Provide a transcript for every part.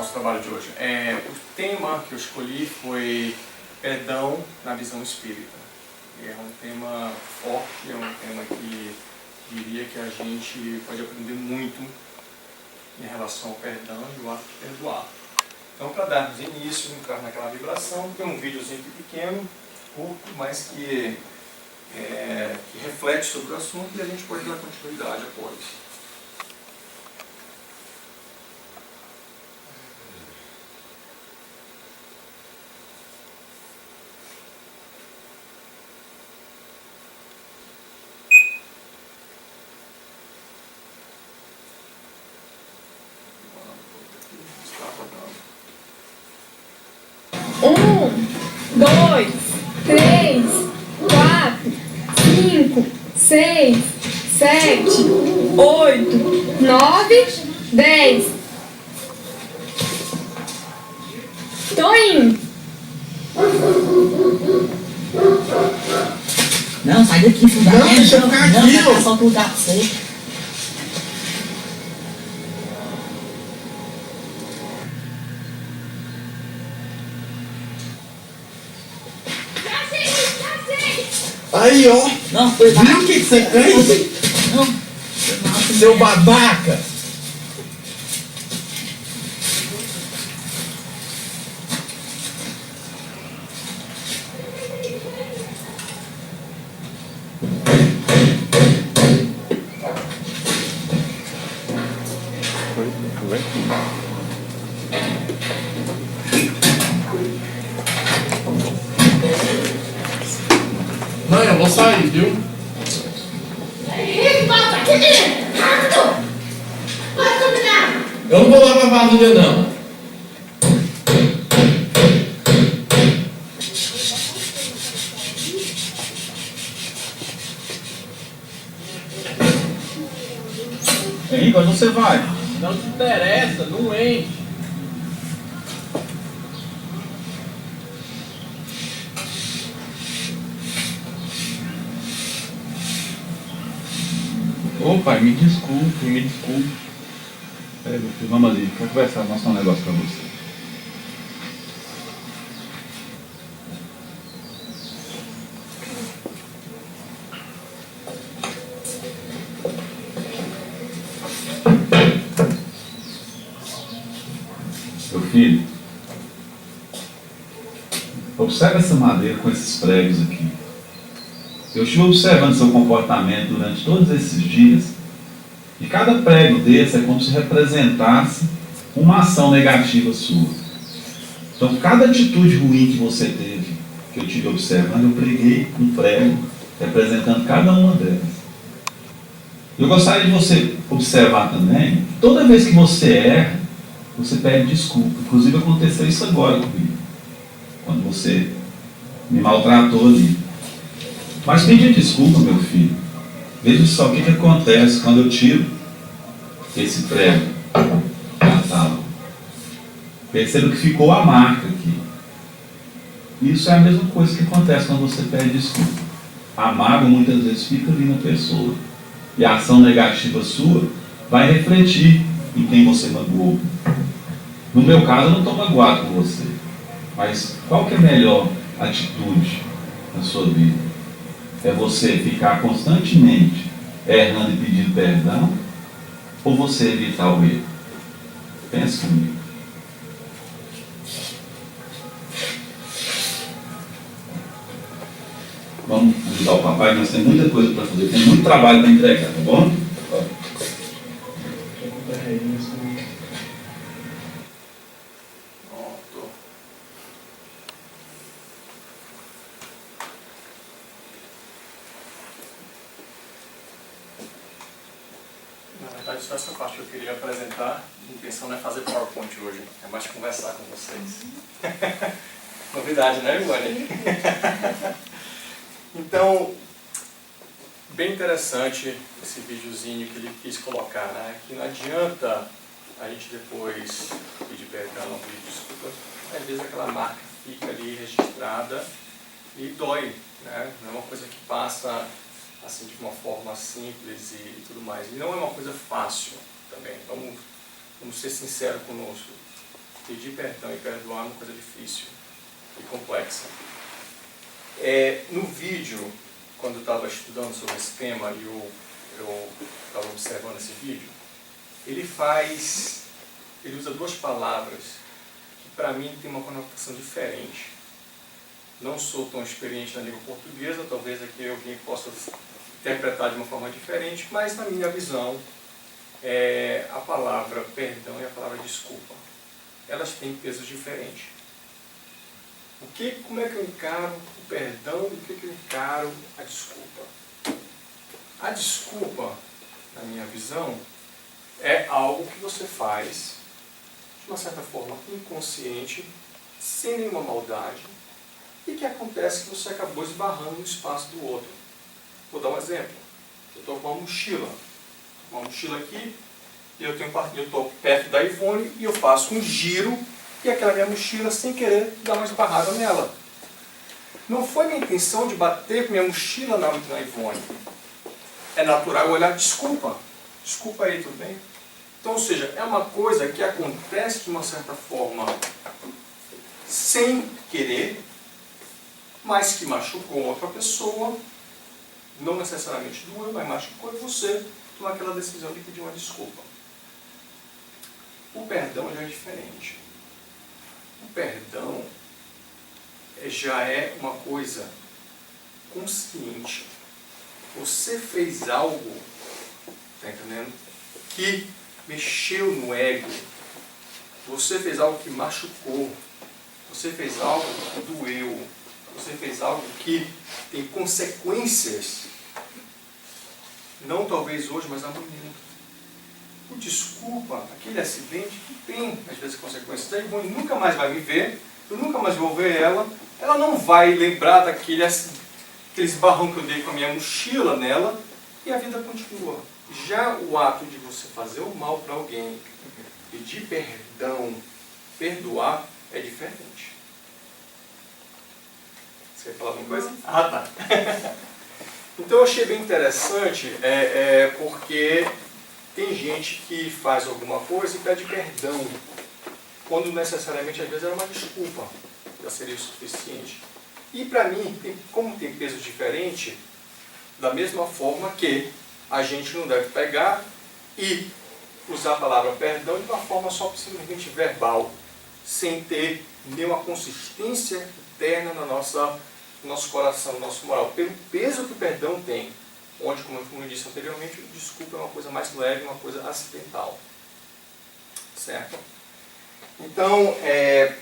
nosso trabalho de hoje. O tema que eu escolhi foi perdão na visão espírita. É um tema forte, é um tema que diria que a gente pode aprender muito em relação ao perdão e o ato de perdoar. Então, para darmos início, entrar naquela vibração, tem um videozinho aqui pequeno, curto, mas que reflete sobre o assunto e a gente pode dar continuidade após. Um, dois, três, quatro, cinco, seis, sete, oito, nove, 10. Tô indo. Não, sai daqui, fundamento. Não, deixa eu ficar aqui, Não, ó. vai só pro lugar pra você. Aí, ó. Não, foi lá. Viu o que você fez? Não, foi mal. Seu babaca. Não, eu vou sair, viu? Eu não vou lavar a vasilha, não. Henrique, onde você vai? Não te interessa, não enche. Ô pai, me desculpe, me desculpe. Peraí, meu filho, vamos ali, quero conversar, mostrar um negócio pra você. Meu filho, observa essa madeira com esses pregos aqui. Eu estive observando seu comportamento durante todos esses dias e cada prego desse é como se representasse uma ação negativa sua. Então, cada atitude ruim que você teve, que eu estive observando, eu preguei um prego representando cada uma delas. Eu gostaria de você observar também, toda vez que você erra, você pede desculpa. Inclusive aconteceu isso agora comigo, quando você me maltratou ali. Mas pedir desculpa, meu filho. Veja só o que acontece quando eu tiro esse prego da tábua. Perceba que ficou a marca aqui. Isso é a mesma coisa que acontece quando você pede desculpa. A mágoa muitas vezes fica ali na pessoa. E a ação negativa sua vai refletir em quem você magoou. No meu caso, eu não estou magoado com você. Mas qual que é a melhor atitude na sua vida? É você ficar constantemente errando e pedindo perdão, ou você evitar o erro? Pense comigo. Vamos ajudar o papai, nós temos muita coisa para fazer, tem muito trabalho para entregar, tá bom? Na verdade, só essa parte que eu queria apresentar. A intenção não é fazer PowerPoint hoje, é mais conversar com vocês. Novidade, né, Ivone? Então, bem interessante esse videozinho que ele quis colocar, né? Que não adianta a gente depois pedir perdão, pedir desculpa. Às vezes aquela marca fica ali registrada e dói, né? Não é uma coisa que passa assim de uma forma simples e tudo mais. E não é uma coisa fácil também. Vamos ser sinceros conosco. Pedir perdão e perdoar é uma coisa difícil e complexa. No vídeo, quando eu estava estudando sobre esse tema e eu estava observando esse vídeo, ele usa duas palavras que para mim tem uma conotação diferente. Não sou tão experiente na língua portuguesa, talvez aqui alguém possa interpretar de uma forma diferente, mas na minha visão, a palavra perdão e a palavra desculpa, elas têm pesos diferentes. Como é que eu encaro o perdão e o que eu encaro a desculpa? A desculpa, na minha visão, é algo que você faz de uma certa forma inconsciente, sem nenhuma maldade, e que acontece que você acabou esbarrando no espaço do outro. Vou dar um exemplo. Eu estou com uma mochila aqui, e eu estou perto da Ivone e eu faço um giro e aquela minha mochila, sem querer, dá uma esbarrada nela. Não foi minha intenção de bater com minha mochila na Ivone. É natural eu olhar, desculpa aí, tudo bem? Então, ou seja, é uma coisa que acontece de uma certa forma sem querer, mas que machucou outra pessoa, não necessariamente doeu, mas machucou, e você tomar aquela decisão de pedir uma desculpa. O perdão já é diferente. O perdão já é uma coisa consciente. Você fez algo, está entendendo? Que mexeu no ego. Você fez algo que machucou. Você fez algo que doeu. Você fez algo que tem consequências. Não talvez hoje, mas amanhã. O desculpa, aquele acidente que tem, às vezes, consequências. A Ivone nunca mais vai me ver, eu nunca mais vou ver ela não vai lembrar aqueles barrão que eu dei com a minha mochila nela, e a vida continua. Já o ato de você fazer o mal para alguém, pedir perdão, perdoar, é diferente. Você quer falar alguma coisa? Ah, tá. Então eu achei bem interessante, porque tem gente que faz alguma coisa e pede perdão, quando necessariamente, às vezes, era uma desculpa, já seria o suficiente. E para mim, como tem peso diferente, da mesma forma que a gente não deve pegar e usar a palavra perdão de uma forma só simplesmente verbal, sem ter nenhuma consistência interna no nosso coração, no nosso moral, pelo peso que o perdão tem. Onde, como eu disse anteriormente, o desculpa é uma coisa mais leve, uma coisa acidental. Certo? Então,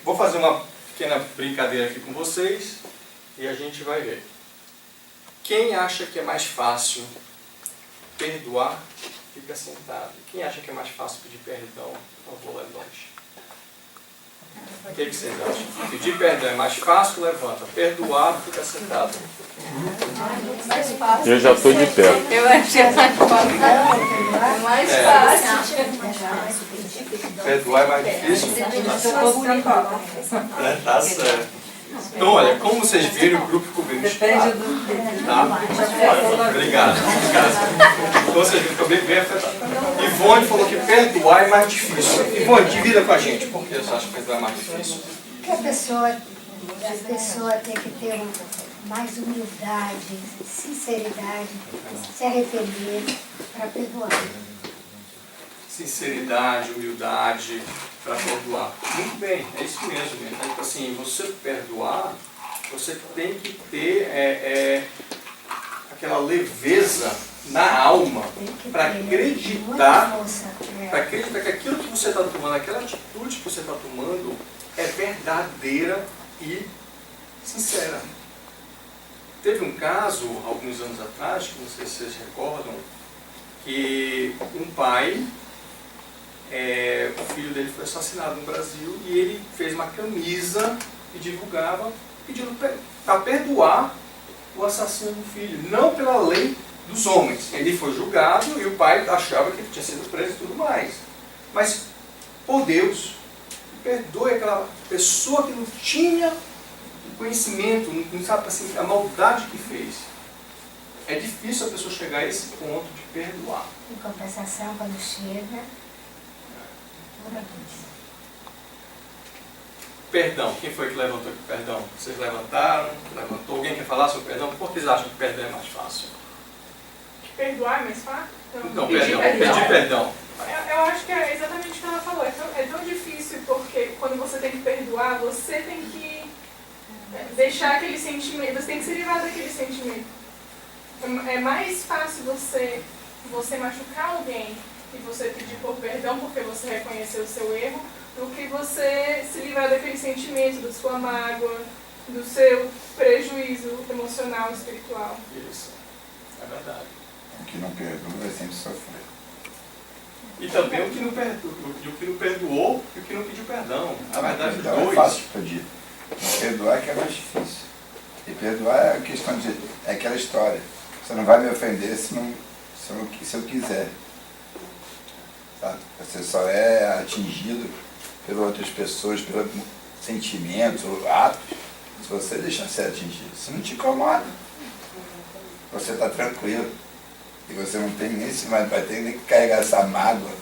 vou fazer uma pequena brincadeira aqui com vocês e a gente vai ver. Quem acha que é mais fácil perdoar, fica sentado. Quem acha que é mais fácil pedir perdão, por favor, levante. O que vocês acham? Pedir perdão é mais fácil, levanta. Perdoar, fica sentado. Mais fácil. Eu já estou de pé. Eu achei mais fácil. É mais fácil. Perdoar é mais difícil? Tá certo. Então, olha, como vocês viram, o grupo ficou bem misturado. Tá? Obrigado. Então, vocês viram, ficou bem afetado. Ivone falou que perdoar é mais difícil. Ivone, divida com a gente. Por que você acha que perdoar é mais difícil? Porque a pessoa tem que ter mais humildade, sinceridade, se arrepender para perdoar. Sinceridade, humildade para perdoar. Muito bem, é isso mesmo. Então, assim, você perdoar, você tem que ter aquela leveza na alma para acreditar que aquilo que você está tomando, aquela atitude que você está tomando é verdadeira e sincera. Teve um caso, alguns anos atrás, que não sei se vocês recordam, que um pai, o filho dele foi assassinado no Brasil e ele fez uma camisa e divulgava pedindo para perdoar o assassino do filho, não pela lei dos homens. Ele foi julgado e o pai achava que ele tinha sido preso e tudo mais. Mas, por Deus, perdoe aquela pessoa que não tinha conhecimento, não sabe assim, a maldade que fez. É difícil a pessoa chegar a esse ponto de perdoar. Em compensação, quando chega, Perdão. Quem foi que levantou aqui perdão? Vocês levantaram? Levantou? Alguém quer falar sobre perdão? Por que vocês acham que perdão é mais fácil? Perdoar é mais fácil? Não, perdão. Pedir perdão. Eu acho que é exatamente o que ela falou. É tão difícil porque quando você tem que perdoar, você tem que deixar aquele sentimento, você tem que se livrar daquele sentimento. É mais fácil você machucar alguém e você pedir por perdão porque você reconheceu o seu erro, do que você se livrar daquele sentimento, da sua mágoa, do seu prejuízo emocional, espiritual. Isso. É verdade. O que não perdoa vai sempre sofrer. E também o que não perdoou e o que não pediu perdão. Na verdade, os Então é dois. fácil de pedir. Mas perdoar é que é mais difícil. E perdoar é a questão de... É aquela história. Você não vai me ofender se eu quiser. Sabe? Você só é atingido pelas outras pessoas, pelos sentimentos ou atos, se você deixar ser atingido. Isso não te incomoda. Você está tranquilo. E você não tem nem vai ter nem que carregar essa mágoa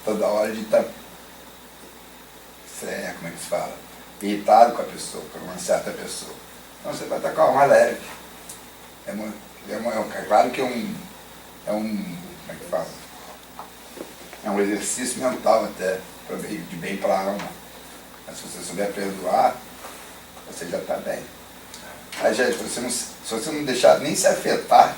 toda hora de estar, como é que se fala? Irritado com a pessoa, com uma certa pessoa. Então você vai estar com a alma leve. Claro que como é que fala? É um exercício mental até, de bem para a alma. Mas se você souber perdoar, você já está bem. Aí, gente, se você não deixar nem se afetar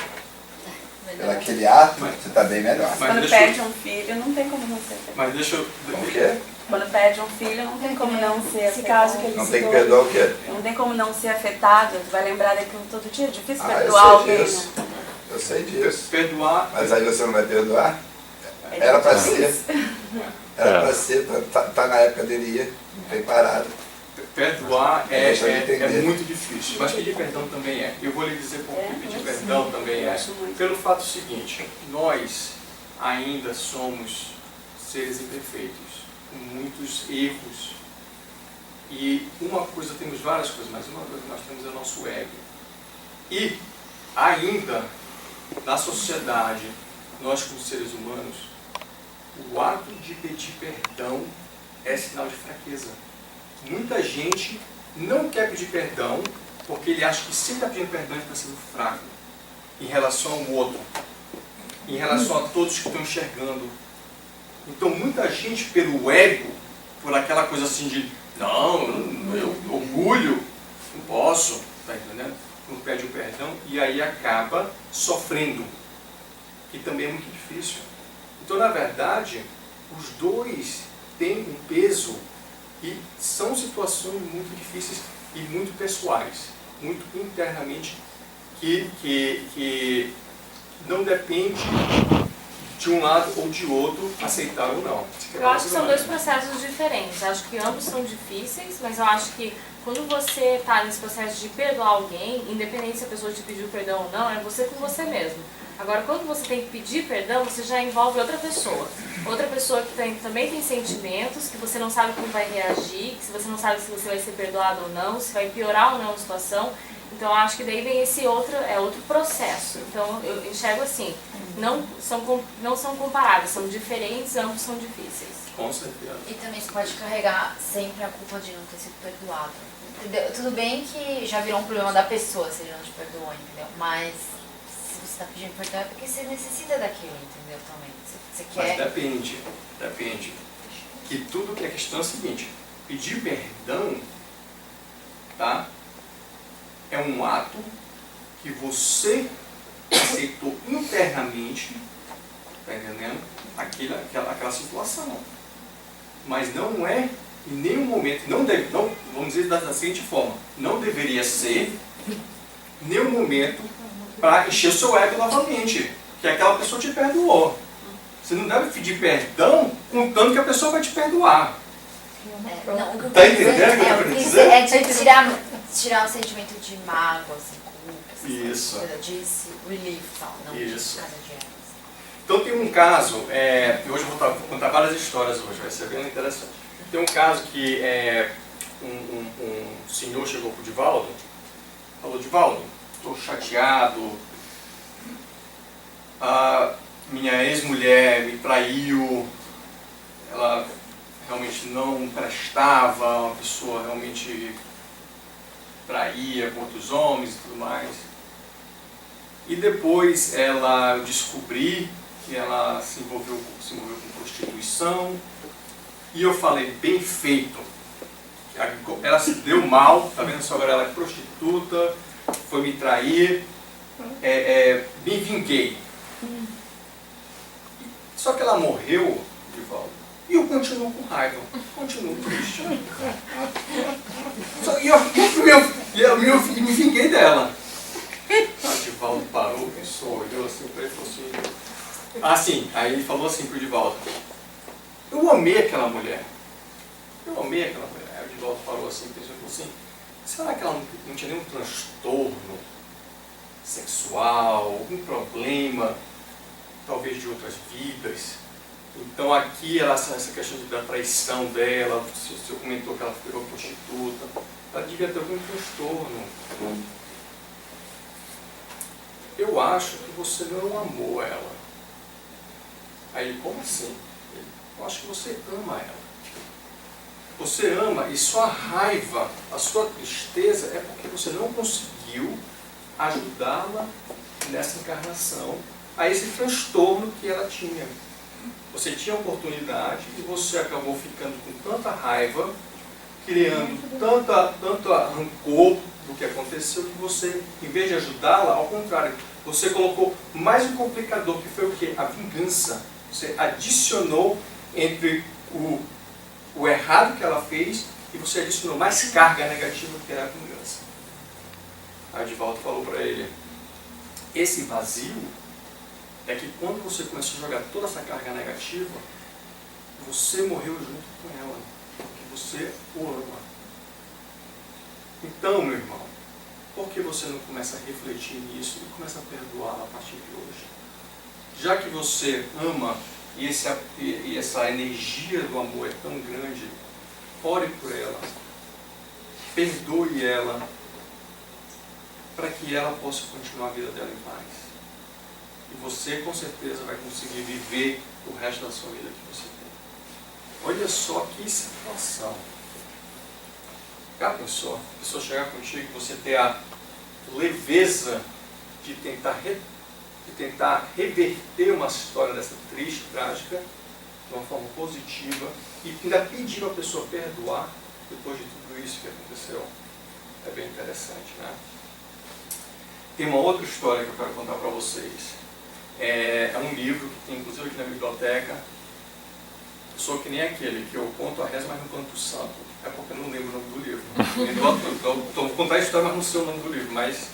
pelo aquele ato, você está bem melhor. Quando perde um filho, não tem como não ser. Mas deixa eu... O quê? Quando perde um filho, não tem como não ser. Esse caso que ele Não tem que citou. perdoar o quê? Não tem como não ser afetado. Tu vai lembrar daquilo todo dia. É difícil Eu perdoar sei alguém. disso. Né? Eu sei disso. Perdoar... Mas aí você não vai perdoar? Era para ser. Era para ser. Tá na época dele ia. Não tem parado. Perdoar Deixa eu é entender. muito difícil, mas pedir perdão também é. Eu vou lhe dizer por que pedir eu perdão sei. também Eu é. acho muito. Pelo fato seguinte, nós ainda somos seres imperfeitos, com muitos erros. E uma coisa, temos várias coisas, mas uma coisa que nós temos é o nosso ego. E ainda, na sociedade, nós como seres humanos, o ato de pedir perdão é sinal de fraqueza. Muita gente não quer pedir perdão porque ele acha que se está pedindo perdão ele está sendo fraco em relação ao outro, em relação a todos que estão enxergando. Então muita gente pelo ego, por aquela coisa assim de não, eu orgulho, não posso, tá entendendo? Não pede o perdão e aí acaba sofrendo, que também é muito difícil. Então na verdade, os dois têm um peso e são situações muito difíceis e muito pessoais, muito internamente, que não depende de um lado ou de outro aceitar ou não. Eu acho que são dois processos diferentes. Eu acho que ambos são difíceis, mas eu acho que quando você está nesse processo de perdoar alguém, independente se a pessoa te pediu perdão ou não, é você com você mesmo. Agora, quando você tem que pedir perdão, você já envolve outra pessoa. Outra pessoa que também tem sentimentos, que você não sabe como vai reagir, que você não sabe se você vai ser perdoado ou não, se vai piorar ou não a situação. Então, eu acho que daí vem esse outro processo. Então, eu enxergo assim, não são comparáveis, são diferentes, ambos são difíceis. Com certeza. E também você pode carregar sempre a culpa de não ter sido perdoado. Entendeu? Tudo bem que já virou um problema da pessoa se ele não te perdoou, entendeu? Mas se você está pedindo perdão é porque você necessita daquilo, entendeu? Também. Você Mas quer... depende. Que tudo que é questão é o seguinte, pedir perdão, tá? É um ato que você aceitou internamente, tá entendendo? Aquela situação. Mas não é em nenhum momento, vamos dizer da seguinte forma, não deveria ser em nenhum momento para encher o seu ego novamente, que aquela pessoa te perdoou. Você não deve pedir perdão contando que a pessoa vai te perdoar. Não, o que eu Tá quero dizer entendendo o que eu quero é dizer? É de tirar o sentimento de mágoa, assim, culpa, Isso. de relief e tal, não Isso. de casa de erros. Então tem um caso, hoje eu vou contar várias histórias hoje, vai ser bem interessante. Tem um caso que um senhor chegou para o Divaldo, falou, Divaldo, estou chateado, a minha ex-mulher me traiu, ela realmente não prestava, uma pessoa realmente traía com outros homens e tudo mais. E depois eu descobri que ela se envolveu com prostituição, e eu falei, bem feito. Ela se deu mal, tá vendo só, agora ela é prostituta, foi me trair, me vinguei. Só que ela morreu, Divaldo, e eu continuo com raiva, continuo triste. E eu me vinguei dela. O Divaldo parou, pensou, olhou assim pra ele e falou assim, aí ele falou assim pro Divaldo, eu amei aquela mulher. Aí o Divaldo parou assim, pensou e falou assim, será que ela não tinha nenhum transtorno sexual, algum problema, talvez de outras vidas? Então aqui essa questão da traição dela, o senhor comentou que ela virou prostituta, ela devia ter algum transtorno. Eu acho que você não amou ela. Aí ele, como assim? Eu acho que você ama ela. Você ama, e sua raiva, a sua tristeza é porque você não conseguiu ajudá-la nessa encarnação, a esse transtorno que ela tinha. Você tinha oportunidade e você acabou ficando com tanta raiva, criando tanto rancor do que aconteceu, que você, em vez de ajudá-la, ao contrário, você colocou mais um complicador, que foi o quê? A vingança. Você adicionou entre o errado que ela fez e você adicionou mais carga negativa, que era a vingança. Aí Divaldo falou para ele, esse vazio é que quando você começou a jogar toda essa carga negativa, você morreu junto com ela, porque você o ama. Então, meu irmão, por que você não começa a refletir nisso e começa a perdoá-la a partir de hoje? Já que você ama e essa energia do amor é tão grande, ore por ela, perdoe ela, para que ela possa continuar a vida dela em paz. E você com certeza vai conseguir viver o resto da sua vida que você tem. Olha só que situação. Já pensou? A pessoa chegar contigo e você ter a leveza de tentar reverter uma história dessa triste, trágica, de uma forma positiva, e ainda pedir a pessoa perdoar depois de tudo isso que aconteceu. É bem interessante, né? Tem uma outra história que eu quero contar para vocês. É um livro que tem inclusive aqui na biblioteca. Eu sou que nem aquele que eu conto a reza, mas não conto o santo. É porque eu não lembro o nome do livro. Eu vou contar a história, mas não sei o nome do livro. Mas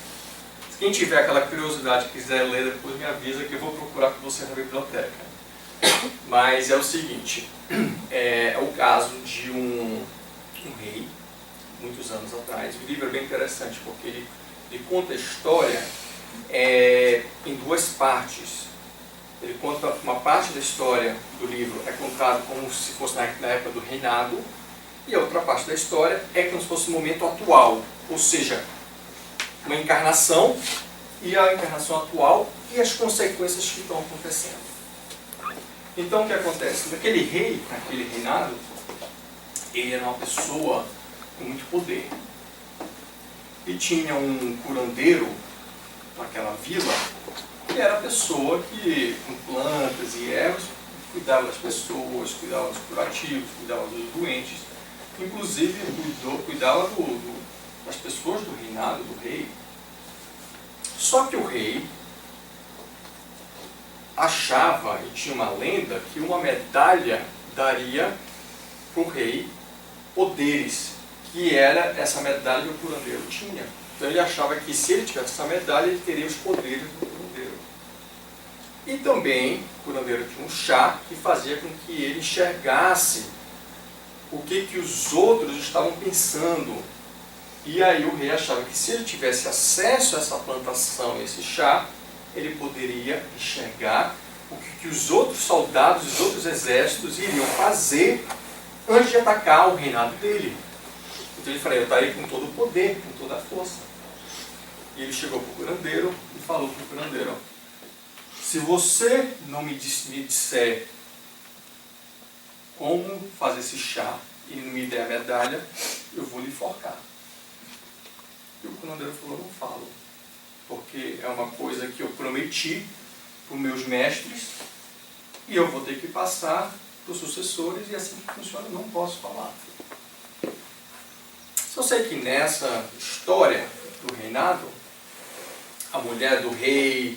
quem tiver aquela curiosidade e quiser ler, depois me avisa que eu vou procurar com você na biblioteca. Mas é o seguinte, é o caso de um rei, muitos anos atrás. O livro é bem interessante porque ele conta a história em duas partes. Ele conta uma parte da história do livro, é contado como se fosse na época do reinado, e a outra parte da história é como se fosse o momento atual, ou seja, uma encarnação, e a encarnação atual e as consequências que estão acontecendo. Então o que acontece? Aquele rei, naquele reinado, ele era uma pessoa com muito poder. E tinha um curandeiro naquela vila, que era a pessoa que, com plantas e ervas, cuidava das pessoas, cuidava dos curativos, cuidava dos doentes, inclusive cuidava das pessoas do reinado, do rei. Só que o rei achava, e tinha uma lenda, que uma medalha daria para o rei poderes, que era essa medalha que o curandeiro tinha. Então ele achava que se ele tivesse essa medalha, ele teria os poderes do curandeiro. E também o curandeiro tinha um chá que fazia com que ele enxergasse o que os outros estavam pensando. E aí o rei achava que se ele tivesse acesso a essa plantação, esse chá, ele poderia enxergar o que os outros soldados, os outros exércitos iriam fazer antes de atacar o reinado dele. Então ele falou, eu estarei com todo o poder, com toda a força. E ele chegou para o curandeiro e falou para o curandeiro, se você não me disser como fazer esse chá e não me der a medalha, eu vou lhe enforcar. E o curandeiro falou, não falo, porque é uma coisa que eu prometi para os meus mestres e eu vou ter que passar para os sucessores, e é assim que funciona, eu não posso falar. Eu sei que nessa história do reinado, a mulher do rei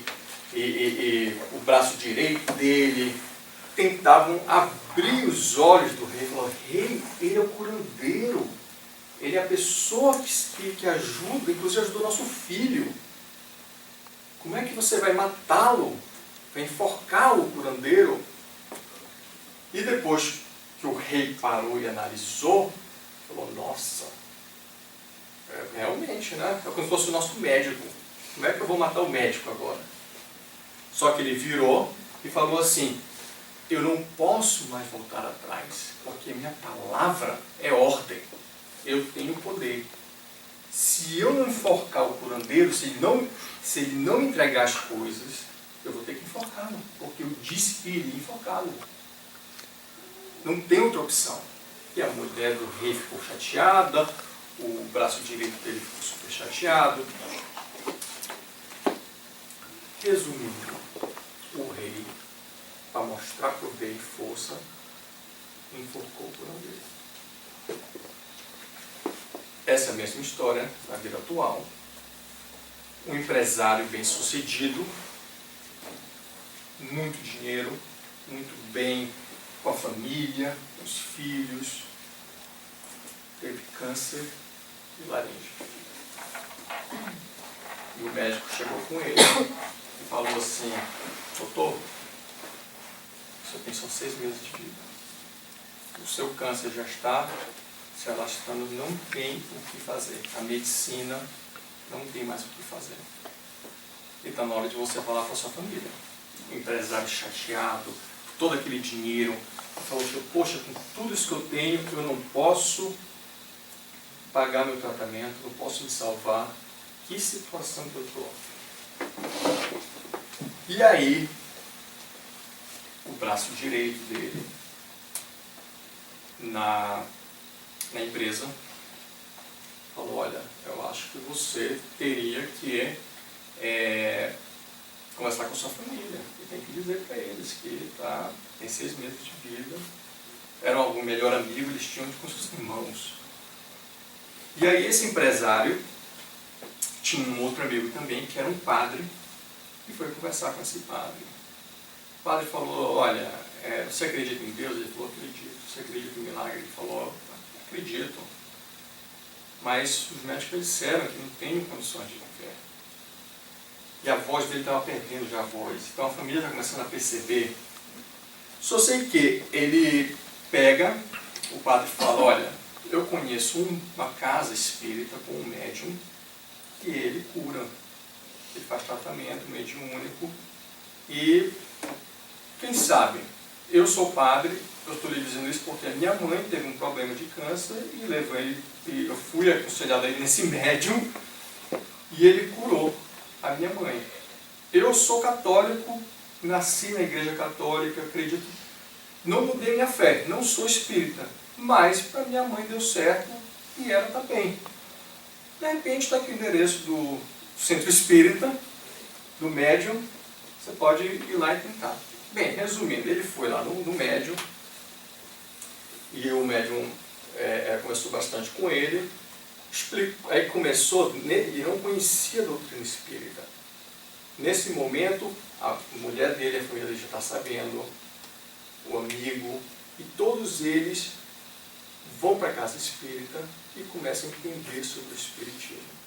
e o braço direito dele tentavam abrir os olhos do rei. Falaram, rei, ele é o curandeiro, ele é a pessoa que ajuda, inclusive ajudou nosso filho. Como é que você vai matá-lo? Vai enforcar o curandeiro? E depois que o rei parou e analisou, falou, nossa, realmente, né? É como se fosse o nosso médico. Como é que eu vou matar o médico agora? Só que ele virou e falou assim, eu não posso mais voltar atrás, porque minha palavra é ordem. Eu tenho poder. Se eu não enforcar o curandeiro, se ele não entregar as coisas, eu vou ter que enforcá-lo, porque eu disse que iria enforcá-lo. Não tem outra opção. E a mulher do rei ficou chateada, o braço direito dele ficou super chateado. Resumindo, o rei, para mostrar poder e força, enforcou o curandeiro. Essa é a mesma história na vida atual. Um empresário bem-sucedido, muito dinheiro, muito bem com a família, com os filhos, teve câncer de laringe. E o médico chegou com ele e falou assim, doutor, o senhor tem só 6 meses de vida. O seu câncer já está se alastrando, não tem o que fazer. A medicina não tem mais o que fazer. E está na hora de você falar para a sua família. O empresário chateado, todo aquele dinheiro, falou, poxa, com tudo isso que eu tenho, eu não posso pagar meu tratamento, não posso me salvar. Que situação que eu estou. E aí, o braço direito dele, na empresa, falou, olha, eu acho que você teria que conversar com a sua família. E tem que dizer para eles que tem 6 meses de vida. Eram algum melhor amigo, eles tinham com seus irmãos. E aí esse empresário tinha um outro amigo também, que era um padre, e foi conversar com esse padre. O padre falou, olha, você acredita em Deus? Ele falou, acredito. Você acredita em milagre? Ele falou, acredito. Mas os médicos disseram que não tem condições de fé. E a voz dele estava perdendo já a voz. Então a família está começando a perceber. Só sei que ele pega, o padre fala, olha, eu conheço uma casa espírita com um médium que ele cura. Ele faz tratamento mediúnico. E, quem sabe, eu sou padre, eu estou lhe dizendo isso porque a minha mãe teve um problema de câncer e eu fui aconselhado a ir nesse médium e ele curou a minha mãe. Eu sou católico, nasci na igreja católica, acredito, não mudei minha fé, não sou espírita, mas para minha mãe deu certo e ela está bem. De repente está aqui o endereço do centro espírita, do médium, você pode ir lá e tentar. Bem, resumindo, ele foi lá no médium, e o médium conversou bastante com ele, aí começou, ele não conhecia a doutrina espírita. Nesse momento, a mulher dele, a família dele já está sabendo, o amigo, e todos eles vão para a casa espírita e começam a entender sobre o espiritismo.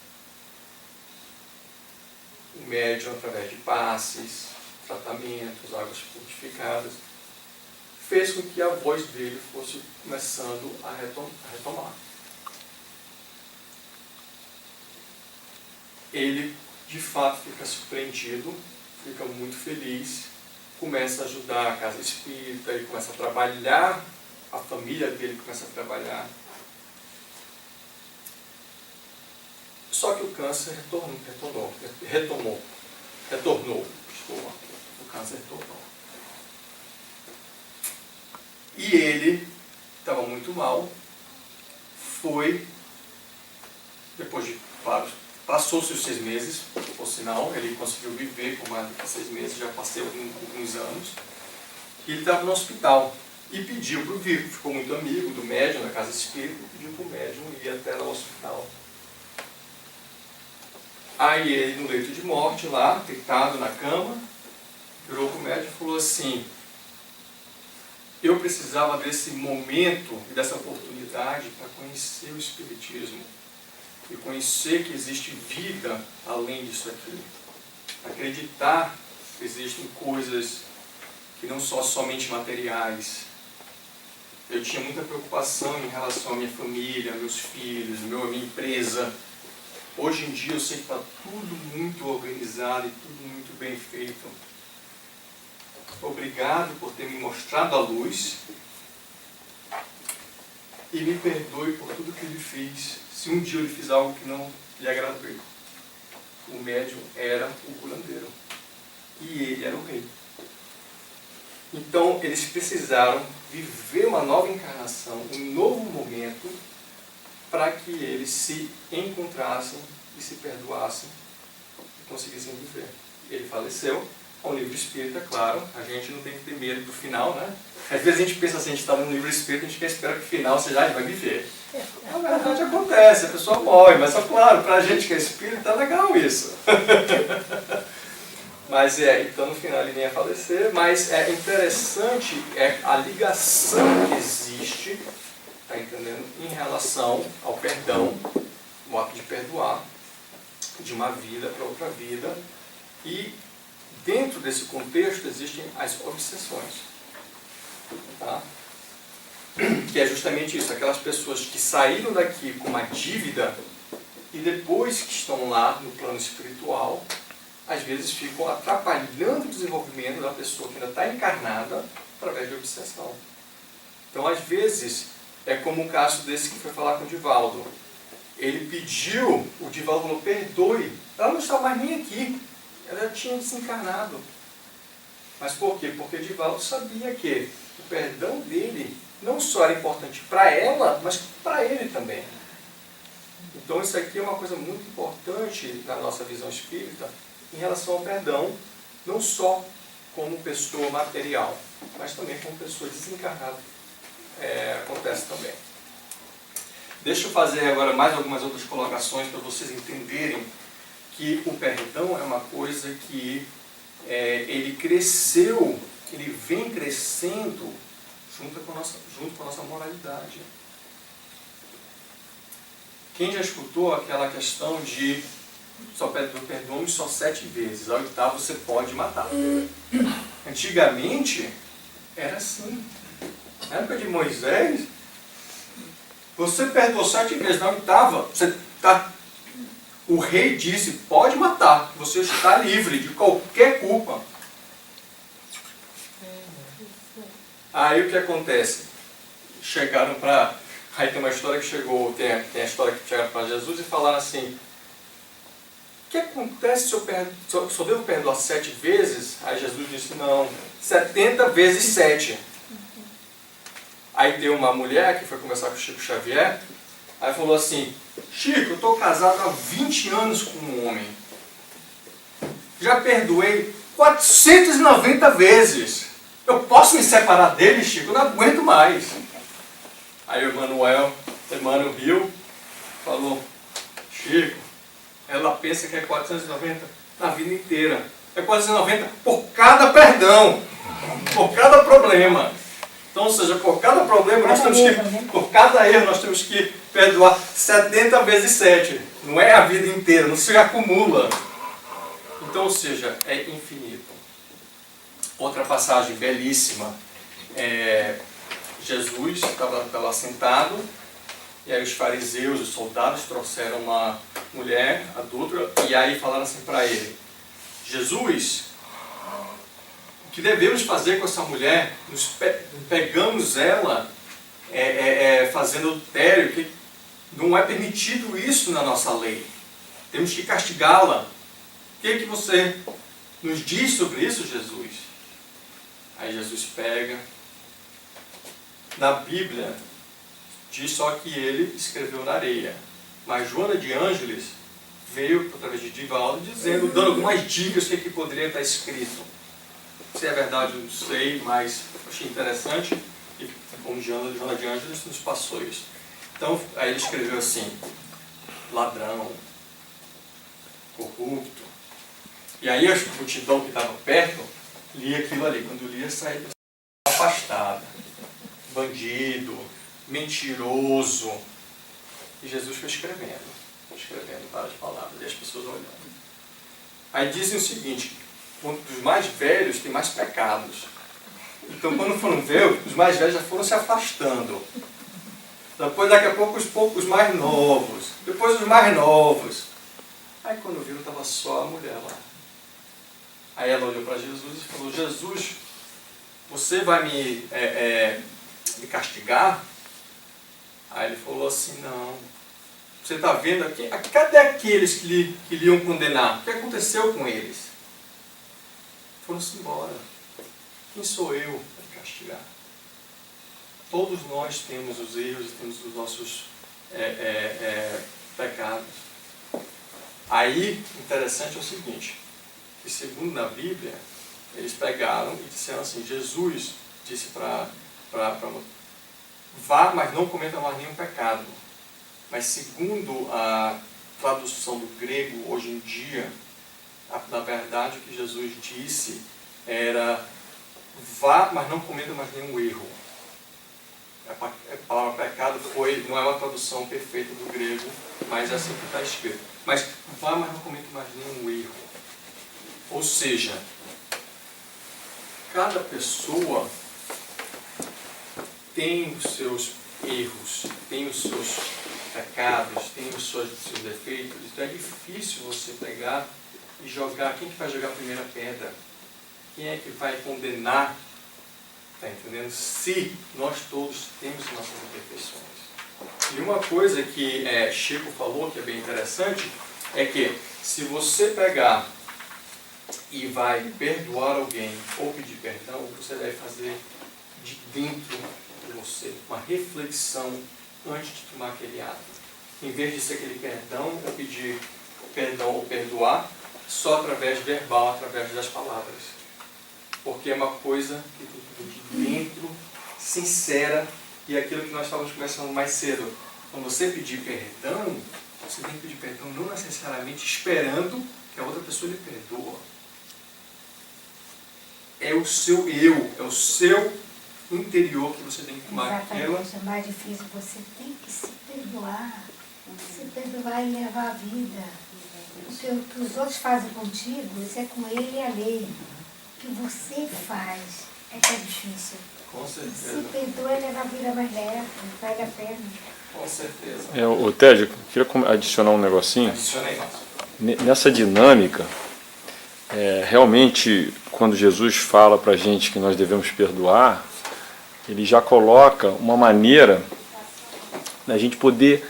O médium, através de passes, tratamentos, águas purificadas, fez com que a voz dele fosse começando a retomar. Ele, de fato, fica surpreendido, fica muito feliz, começa a ajudar a casa espírita, ele começa a trabalhar, a família dele começa a trabalhar. Só que o câncer retornou. O câncer retornou. E ele estava muito mal, depois de, claro, passou-se os 6 meses, por sinal, ele conseguiu viver por mais de 6 meses, já passei alguns anos, e ele estava no hospital. E pediu para o Vico, ficou muito amigo do médium, da casa espírita, pediu para o médium ir até lá ao hospital. Aí ele, no leito de morte, lá, deitado na cama, virou para o médium e falou assim: eu precisava desse momento e dessa oportunidade para conhecer o Espiritismo e conhecer que existe vida além disso aqui. Acreditar que existem coisas que não são somente materiais. Eu tinha muita preocupação em relação à minha família, meus filhos, a minha empresa. Hoje em dia eu sei que está tudo muito organizado e tudo muito bem feito. Obrigado por ter me mostrado a luz e me perdoe por tudo que ele fez, se um dia ele fiz algo que não lhe agradou. O médium era o curandeiro e ele era o rei. Então eles precisaram viver uma nova encarnação, um novo momento, para que eles se encontrassem e se perdoassem e conseguissem viver. Ele faleceu. Um livro espírita, claro, a gente não tem que ter medo do final, né? Às vezes a gente pensa assim, a gente está num livro espírita, a gente quer esperar que o final seja, ele vai viver. Na verdade acontece, a pessoa morre, mas é claro, para a gente que é espírita é legal isso. Mas então no final ele nem ia falecer, mas é interessante a ligação que existe, tá entendendo? Em relação ao perdão, o ato de perdoar, de uma vida para outra vida, e dentro desse contexto existem as obsessões, tá? Que é justamente isso, aquelas pessoas que saíram daqui com uma dívida e depois que estão lá no plano espiritual, às vezes ficam atrapalhando o desenvolvimento da pessoa que ainda está encarnada através de obsessão. Então, às vezes, é como o caso desse que foi falar com o Divaldo. Ele pediu, o Divaldo falou, perdoe, ela não está mais nem aqui. Ela já tinha desencarnado. Mas por quê? Porque Divaldo sabia que o perdão dele não só era importante para ela, mas para ele também. Então isso aqui é uma coisa muito importante na nossa visão espírita em relação ao perdão, não só como pessoa material, mas também como pessoa desencarnada. Acontece também. Deixa eu fazer agora mais algumas outras colocações para vocês entenderem que o perdão é uma coisa que ele cresceu, ele vem crescendo junto com a nossa moralidade. Quem já escutou aquela questão de só perdoa-me só 7 vezes, a 8ª você pode matar? Antigamente era assim. Na época de Moisés, você perdoou 7 vezes, na 8ª você está... O rei disse, pode matar, você está livre de qualquer culpa. Aí o que acontece? Chegaram para... Aí tem uma história que chegou, tem a história que chegaram para Jesus e falaram assim, o que acontece se eu devo perdoar 7 vezes? Aí Jesus disse, não, 70 vezes 7. Aí tem uma mulher que foi conversar com o Chico Xavier, aí falou assim, Chico, eu estou casado há 20 anos com um homem. Já perdoei 490 vezes. Eu posso me separar dele, Chico? Eu não aguento mais. Aí o Emmanuel riu, falou, Chico, ela pensa que é 490 na vida inteira. É 490 por cada perdão, por cada problema. Então, ou seja, por cada problema, por cada erro, nós temos que perdoar 70 vezes 7. Não é a vida inteira, não se acumula. Então, ou seja, é infinito. Outra passagem belíssima. Jesus estava lá sentado, e aí os fariseus, os soldados, trouxeram uma mulher adúltera, e aí falaram assim para ele, Jesus, o que devemos fazer com essa mulher? Pegamos ela fazendo adultério, que não é permitido isso na nossa lei. Temos que castigá-la. O que você nos diz sobre isso, Jesus? Aí Jesus pega, na Bíblia diz só que ele escreveu na areia. Mas Joana de Ângeles veio, através de Divaldo, dizendo, dando algumas dicas do que poderia estar escrito. Se é verdade, eu não sei, mas achei interessante. E como Joana de Ângeles nos passou isso. Então, aí ele escreveu assim, ladrão, corrupto. E aí a multidão que estava perto lia aquilo ali. Quando lia, saía afastada. Bandido, mentiroso. E Jesus foi escrevendo várias palavras, e as pessoas olhando. Aí dizem o seguinte, os mais velhos têm mais pecados. Então, quando foram ver, os mais velhos já foram se afastando. Depois, daqui a pouco, os mais novos. Depois, os mais novos. Aí, quando viram, estava só a mulher lá. Aí ela olhou para Jesus e falou, Jesus, você vai me castigar? Aí ele falou assim, não. Você está vendo aqui? Cadê aqueles que lhe iam condenar? O que aconteceu com eles? Foram-se embora. Quem sou eu para castigar? Todos nós temos os erros e temos os nossos pecados. Aí, interessante é o seguinte, que segundo na Bíblia, eles pegaram e disseram assim, Jesus disse para vá, mas não cometa mais nenhum pecado. Mas segundo a tradução do grego hoje em dia, na verdade o que Jesus disse era vá, mas não cometa mais nenhum erro. A palavra pecado não é uma tradução perfeita do grego, mas é assim que está escrito. Mas vá, mas não cometa mais nenhum erro. Ou seja, cada pessoa tem os seus erros, tem os seus pecados, tem os seus defeitos. Então é difícil você pegar e jogar. Quem que vai jogar a primeira pedra? Quem é que vai condenar? Está entendendo? Se nós todos temos nossas imperfeições. E uma coisa que Chico falou, que é bem interessante, é que se você pegar e vai perdoar alguém ou pedir perdão, você deve fazer de dentro de você uma reflexão antes de tomar aquele ato. Em vez de ser aquele perdão ou pedir perdão ou perdoar só através verbal, através das palavras. Porque é uma coisa que tem que vir de dentro, sincera, e é aquilo que nós estávamos conversando mais cedo. Quando você pedir perdão, você tem que pedir perdão não necessariamente esperando que a outra pessoa lhe perdoa. É o seu eu, é o seu interior que você tem que tomar aquela. Exatamente, é mais difícil. Você tem que se perdoar. Se perdoar e levar a vida. O que os outros fazem contigo, isso é com ele e a lei. O que você faz é que é difícil. Com certeza. Se perdoa e leva a vida mais leve, vale a pena. Com certeza. O Tédio, eu queria adicionar um negocinho. Adiciona aí, Márcio. Nessa dinâmica, realmente, quando Jesus fala para a gente que nós devemos perdoar, ele já coloca uma maneira da gente poder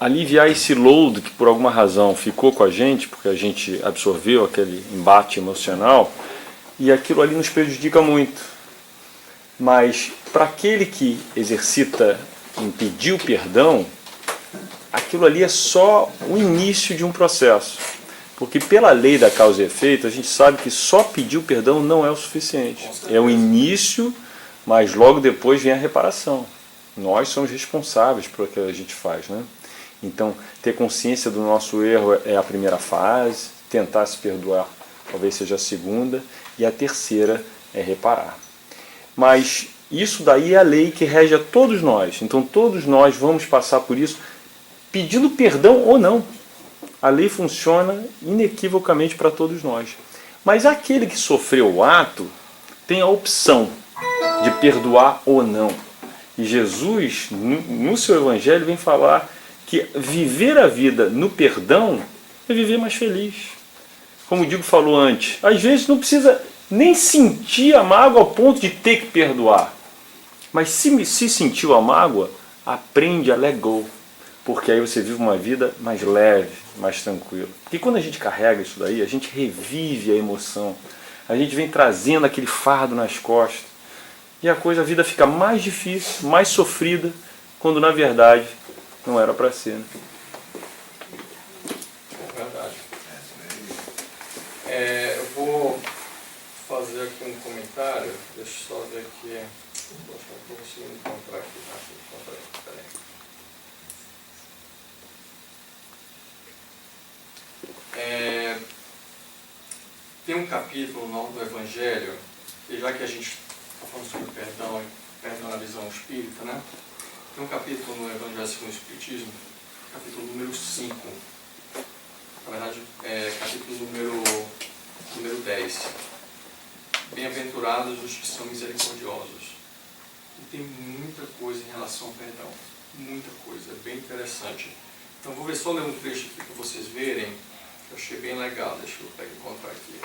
aliviar esse load que por alguma razão ficou com a gente, porque a gente absorveu aquele embate emocional, e aquilo ali nos prejudica muito. Mas para aquele que exercita em pedir o perdão, aquilo ali é só o início de um processo. Porque pela lei da causa e efeito, a gente sabe que só pedir o perdão não é o suficiente. É o início, mas logo depois vem a reparação. Nós somos responsáveis por aquilo que a gente faz, né? Então, ter consciência do nosso erro é a primeira fase, tentar se perdoar talvez seja a segunda, e a terceira é reparar. Mas isso daí é a lei que rege a todos nós. Então todos nós vamos passar por isso, pedindo perdão ou não. A lei funciona inequivocamente para todos nós. Mas aquele que sofreu o ato tem a opção de perdoar ou não. E Jesus, no seu evangelho, vem falar que viver a vida no perdão é viver mais feliz. Como o Diego falou antes, às vezes não precisa nem sentir a mágoa ao ponto de ter que perdoar. Mas se sentiu a mágoa, aprende a let go. Porque aí você vive uma vida mais leve, mais tranquila. Porque quando a gente carrega isso daí, a gente revive a emoção. A gente vem trazendo aquele fardo nas costas. e a vida fica mais difícil, mais sofrida, quando na verdade não era para ser. Né? É verdade. Eu vou fazer aqui um comentário, deixa eu só ver aqui. Acho que eu estou conseguindo encontrar aqui. Peraí. Tem um capítulo do Evangelho, e já que a gente está falando sobre perdão na visão espírita, né? Tem um capítulo no Evangelho segundo o Espiritismo, capítulo número 5. Na verdade, capítulo número 10. Bem-aventurados os que são misericordiosos. E tem muita coisa em relação ao perdão. Muita coisa, é bem interessante. Então vou ver só ler um trecho aqui para vocês verem. Eu achei bem legal, deixa eu encontrar aqui.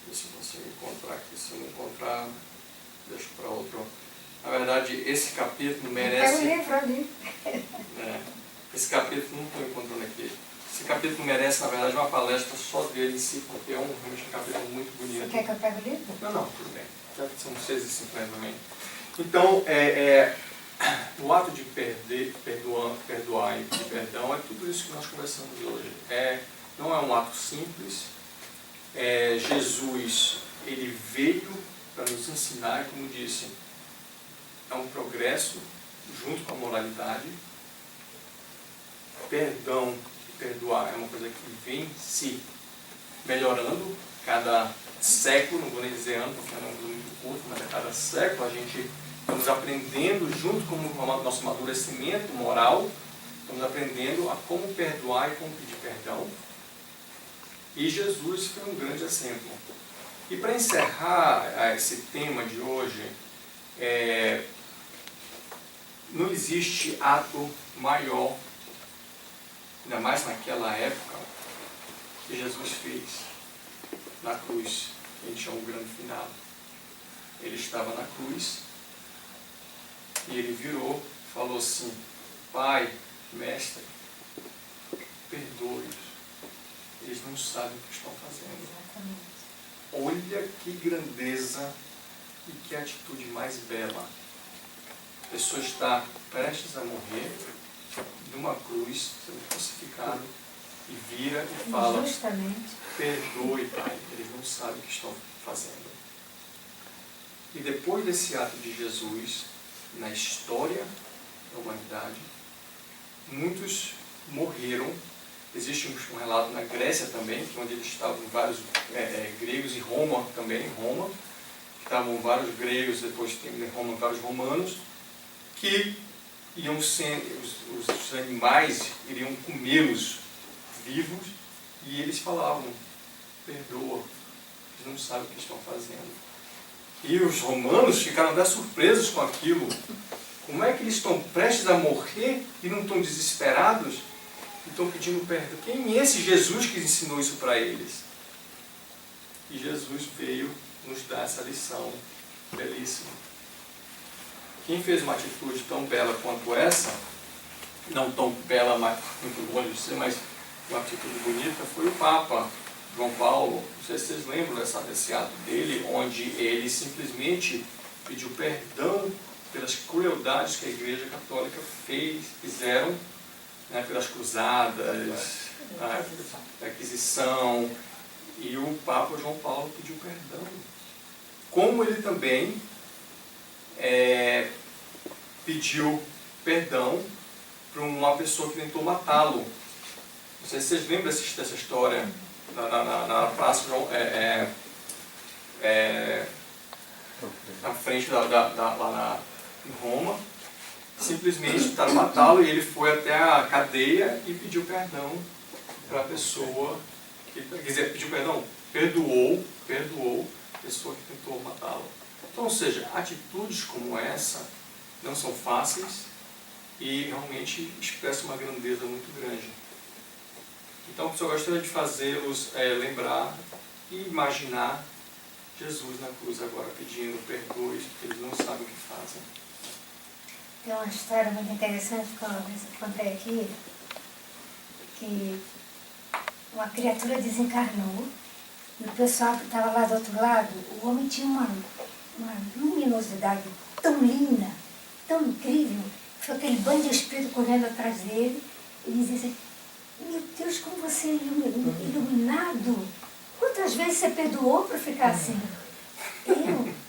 Ver se eu consigo encontrar aqui. Se eu não encontrar, deixo para outro. Na verdade, esse capítulo merece... Quero livro ali. Esse capítulo, não estou encontrando aqui. Esse capítulo merece, na verdade, uma palestra só dele em si, porque é realmente um capítulo muito bonito. Você quer que eu pegue o livro? Não, tudo bem. Já que são 6h50 também. Então, o ato de perdoar e pedir perdão é tudo isso que nós conversamos hoje. Não é um ato simples. Jesus, ele veio para nos ensinar, e como disse, é um progresso junto com a moralidade. Perdão e perdoar é uma coisa que vem se melhorando cada século, não vou nem dizer ano, porque é um número muito curto, mas a cada século a gente estamos aprendendo, junto com o nosso amadurecimento moral, estamos aprendendo a como perdoar e como pedir perdão. E Jesus foi um grande exemplo. E para encerrar esse tema de hoje, não existe ato maior, ainda mais naquela época, que Jesus fez na cruz, que a gente chama o grande final. Ele estava na cruz e ele virou, falou assim: Pai, Mestre, perdoe-os, eles não sabem o que estão fazendo. Olha que grandeza e que atitude mais bela. A pessoa está prestes a morrer numa cruz, sendo crucificado, e vira e fala: Justamente. Perdoe, Pai, eles não sabem o que estão fazendo. E depois desse ato de Jesus, na história da humanidade, muitos morreram. Existe um relato na Grécia também, onde eles estavam vários gregos, e Roma também, em Roma, que estavam vários gregos, depois tem em Roma vários romanos, que iam ser, os animais iriam comê-los vivos, e eles falavam: perdoa, eles não sabem o que estão fazendo. E os romanos ficaram até surpresos com aquilo. Como é que eles estão prestes a morrer e não estão desesperados? E estão pedindo perdão. Quem é esse Jesus que ensinou isso para eles? E Jesus veio nos dar essa lição belíssima. Quem fez uma atitude tão bela quanto essa, não tão bela, mas muito longe de ser, mas uma atitude bonita, foi o Papa João Paulo. Não sei se vocês lembram desse ato dele, onde ele simplesmente pediu perdão pelas crueldades que a Igreja Católica fizeram, né, pelas cruzadas, a Aquisição, e o Papa João Paulo pediu perdão. Como ele também pediu perdão para uma pessoa que tentou matá-lo. Não sei se vocês lembram dessa história na praça, na frente lá em Roma. Simplesmente tentaram matá-lo e ele foi até a cadeia e pediu perdão para a pessoa, quer dizer, pediu perdão, perdoou a pessoa que tentou matá-lo. Então, ou seja, atitudes como essa não são fáceis e realmente expressam uma grandeza muito grande. Então, eu gostaria de fazê-los lembrar e imaginar Jesus na cruz agora pedindo perdoe, porque eles não sabem o que fazem. Tem uma história muito interessante que eu contei aqui. que uma criatura desencarnou e o pessoal que estava lá do outro lado, o homem tinha uma luminosidade tão linda, tão incrível, foi aquele bando de espírito correndo atrás dele e dizia assim, meu Deus, como você é iluminado! Quantas vezes você perdoou para ficar assim?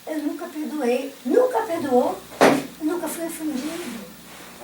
Eu nunca perdoei, nunca perdoou, nunca fui ofendido.